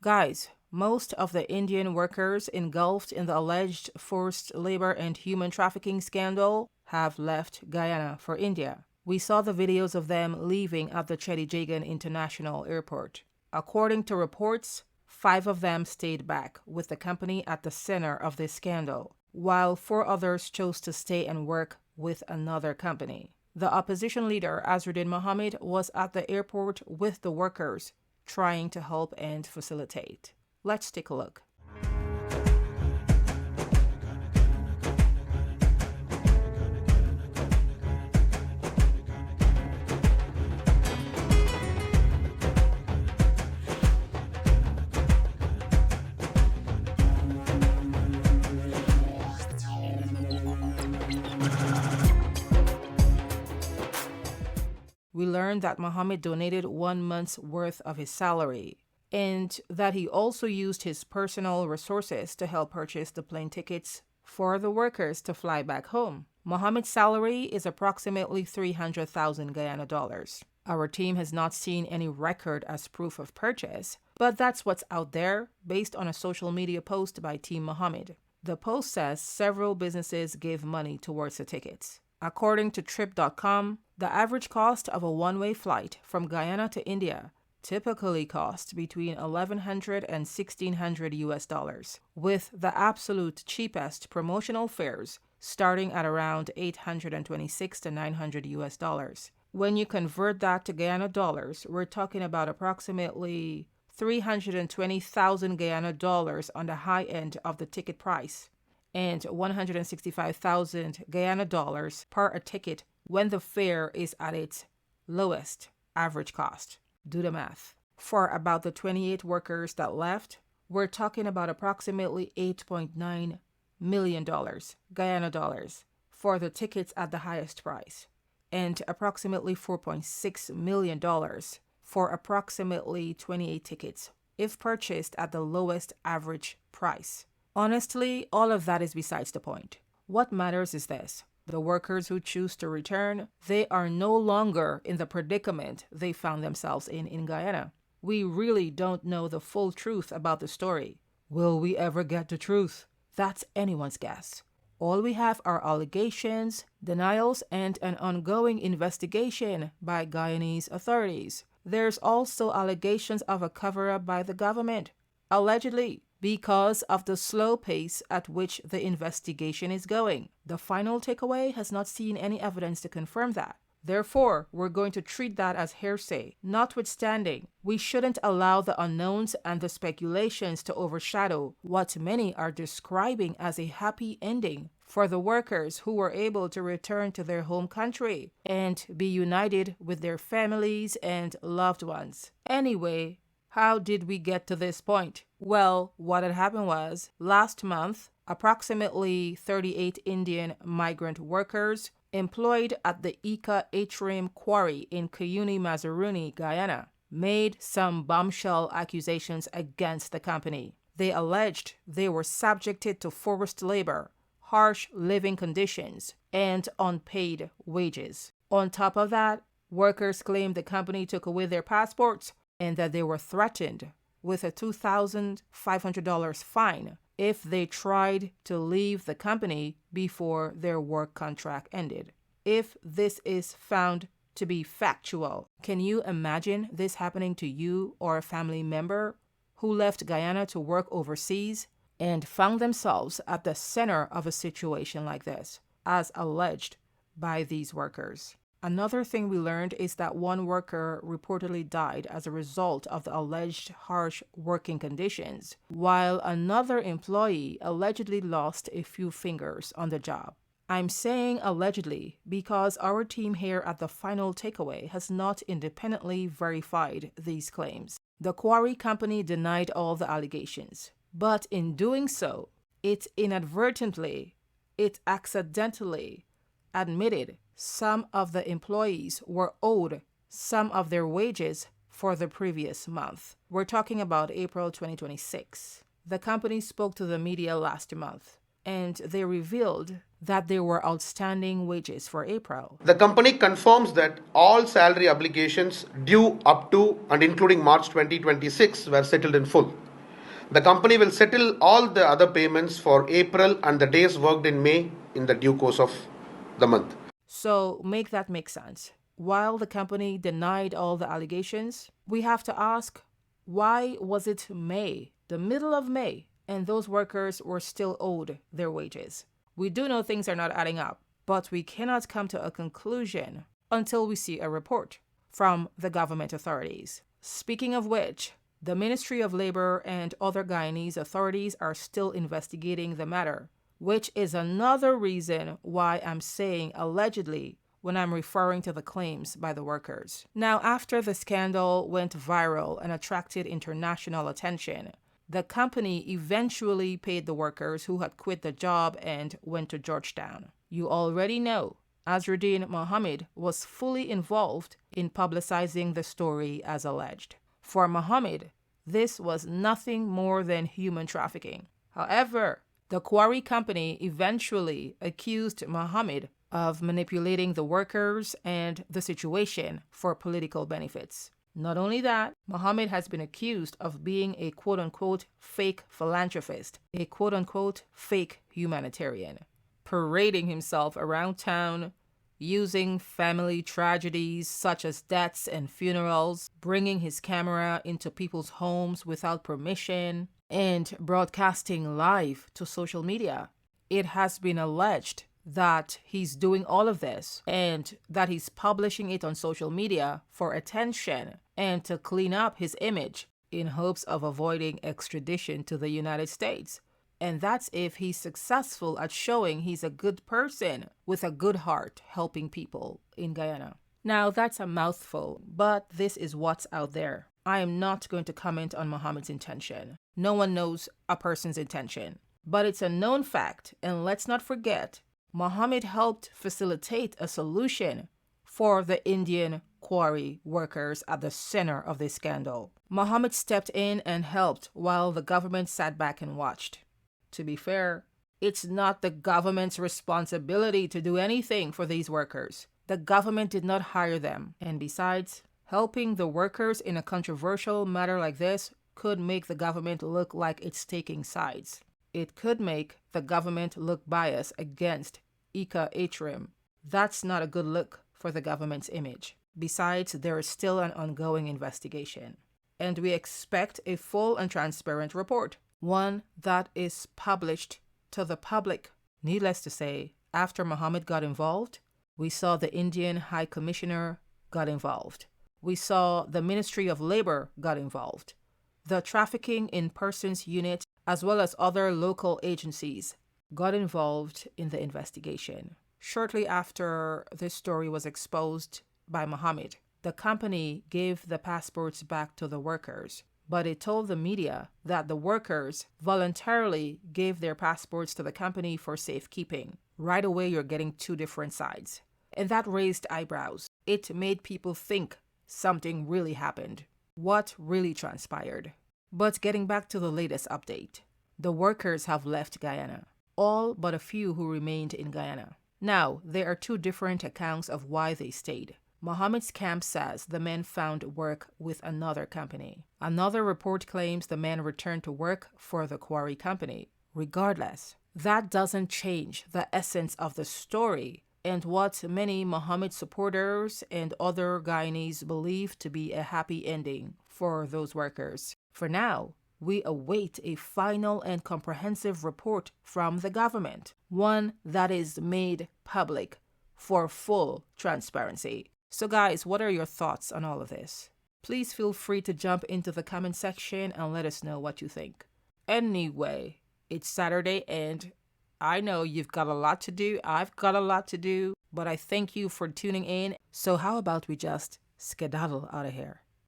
Guys, most of the Indian workers engulfed in the alleged forced labor and human trafficking scandal have left Guyana for India. We saw the videos of them leaving at the Chedijagan International Airport. According to reports, 5 of them stayed back with the company at the center of this scandal, while 4 others chose to stay and work with another company. The opposition leader, Azruddin Mohamed, was at the airport with the workers, trying to help and facilitate. Let's take a look. We learned that Mohammed donated 1 month's worth of his salary, and that he also used his personal resources to help purchase the plane tickets for the workers to fly back home. Mohammed's salary is approximately 300,000 Guyana dollars. Our team has not seen any record as proof of purchase, but that's what's out there based on a social media post by Team Mohammed. The post says several businesses gave money towards the tickets. According to Trip.com, the average cost of a one-way flight from Guyana to India typically costs between $1,100 and $1,600 US, with the absolute cheapest promotional fares starting at around $826 to $900 US. When you convert that to Guyana dollars, we're talking about approximately 320,000 Guyana dollars on the high end of the ticket price, and 165,000 Guyana dollars per a ticket when the fare is at its lowest average cost. Do the math. For about the 28 workers that left, we're talking about approximately $8.9 million Guyana dollars for the tickets at the highest price, and approximately $4.6 million for approximately 28 tickets if purchased at the lowest average price. Honestly, all of that is besides the point. What matters is this. The workers who choose to return, they are no longer in the predicament they found themselves in Guyana. We really don't know the full truth about the story. Will we ever get the truth? That's anyone's guess. All we have are allegations, denials, and an ongoing investigation by Guyanese authorities. There's also allegations of a cover-up by the government, allegedly, because of the slow pace at which the investigation is going. The final takeaway has not seen any evidence to confirm that. Therefore, we're going to treat that as hearsay. Notwithstanding, we shouldn't allow the unknowns and the speculations to overshadow what many are describing as a happy ending for the workers who were able to return to their home country and be united with their families and loved ones. Anyway, how did we get to this point? Well, what had happened was, last month, approximately 38 Indian migrant workers employed at the Ika Atrim quarry in Kuyuni Mazaruni, Guyana, made some bombshell accusations against the company. They alleged they were subjected to forced labor, harsh living conditions, and unpaid wages. On top of that, workers claimed the company took away their passports and that they were threatened with a $2,500 fine if they tried to leave the company before their work contract ended. If this is found to be factual, can you imagine this happening to you or a family member who left Guyana to work overseas and found themselves at the center of a situation like this, as alleged by these workers? Another thing we learned is that one worker reportedly died as a result of the alleged harsh working conditions, while another employee allegedly lost a few fingers on the job. I'm saying allegedly because our team here at the Final Takeaway has not independently verified these claims. The quarry company denied all the allegations, but in doing so, it accidentally admitted some of the employees were owed some of their wages for the previous month. We're talking about April 2026. The company spoke to the media last month, and they revealed that there were outstanding wages for April. The company confirms that all salary obligations due up to and including March 2026 were settled in full. The company will settle all the other payments for April and the days worked in May in the due course of the month. So make that make sense. While the company denied all the allegations, we have to ask, why was it May, the middle of May, and those workers were still owed their wages? We do know things are not adding up, but we cannot come to a conclusion until we see a report from the government authorities. Speaking of which, the Ministry of Labor and other Guyanese authorities are still investigating the matter, which is another reason why I'm saying allegedly when I'm referring to the claims by the workers. Now, after the scandal went viral and attracted international attention, the company eventually paid the workers who had quit the job and went to Georgetown. You already know Azruddin Mohamed was fully involved in publicizing the story as alleged. For Mohamed, this was nothing more than human trafficking. However, the quarry company eventually accused Mohamed of manipulating the workers and the situation for political benefits. Not only that, Mohamed has been accused of being a quote-unquote fake philanthropist, a quote-unquote fake humanitarian, parading himself around town, using family tragedies such as deaths and funerals, bringing his camera into people's homes without permission, and broadcasting live to social media. It has been alleged that he's doing all of this and that he's publishing it on social media for attention and to clean up his image in hopes of avoiding extradition to the United States. And that's if he's successful at showing he's a good person with a good heart helping people in Guyana. Now, that's a mouthful, but this is what's out there. I am not going to comment on Mohamed's intention. No one knows a person's intention. But it's a known fact, and let's not forget, Mohamed helped facilitate a solution for the Indian quarry workers at the center of this scandal. Mohamed stepped in and helped while the government sat back and watched. To be fair, it's not the government's responsibility to do anything for these workers. The government did not hire them. And besides, helping the workers in a controversial matter like this could make the government look like it's taking sides. It could make the government look biased against Ika Atrim. That's not a good look for the government's image. Besides, there is still an ongoing investigation. And we expect a full and transparent report, one that is published to the public. Needless to say, after Mohamed got involved, we saw the Indian High Commissioner got involved. We saw the Ministry of Labor got involved. The Trafficking in Persons Unit, as well as other local agencies, got involved in the investigation. Shortly after this story was exposed by Mohamed, the company gave the passports back to the workers, but it told the media that the workers voluntarily gave their passports to the company for safekeeping. Right away, you're getting two different sides. And that raised eyebrows. It made people think something really happened. What really transpired? But getting back to the latest update, the workers have left Guyana, all but a few who remained in Guyana. Now, there are two different accounts of why they stayed. Mohamed's camp says the men found work with another company. Another report claims the men returned to work for the quarry company. Regardless, that doesn't change the essence of the story and what many Mohamed supporters and other Guyanese believe to be a happy ending for those workers. For now, we await a final and comprehensive report from the government, one that is made public for full transparency. So guys, what are your thoughts on all of this? Please feel free to jump into the comment section and let us know what you think. Anyway, it's Saturday and I know you've got a lot to do. I've got a lot to do, but I thank you for tuning in. So how about we just skedaddle out of here?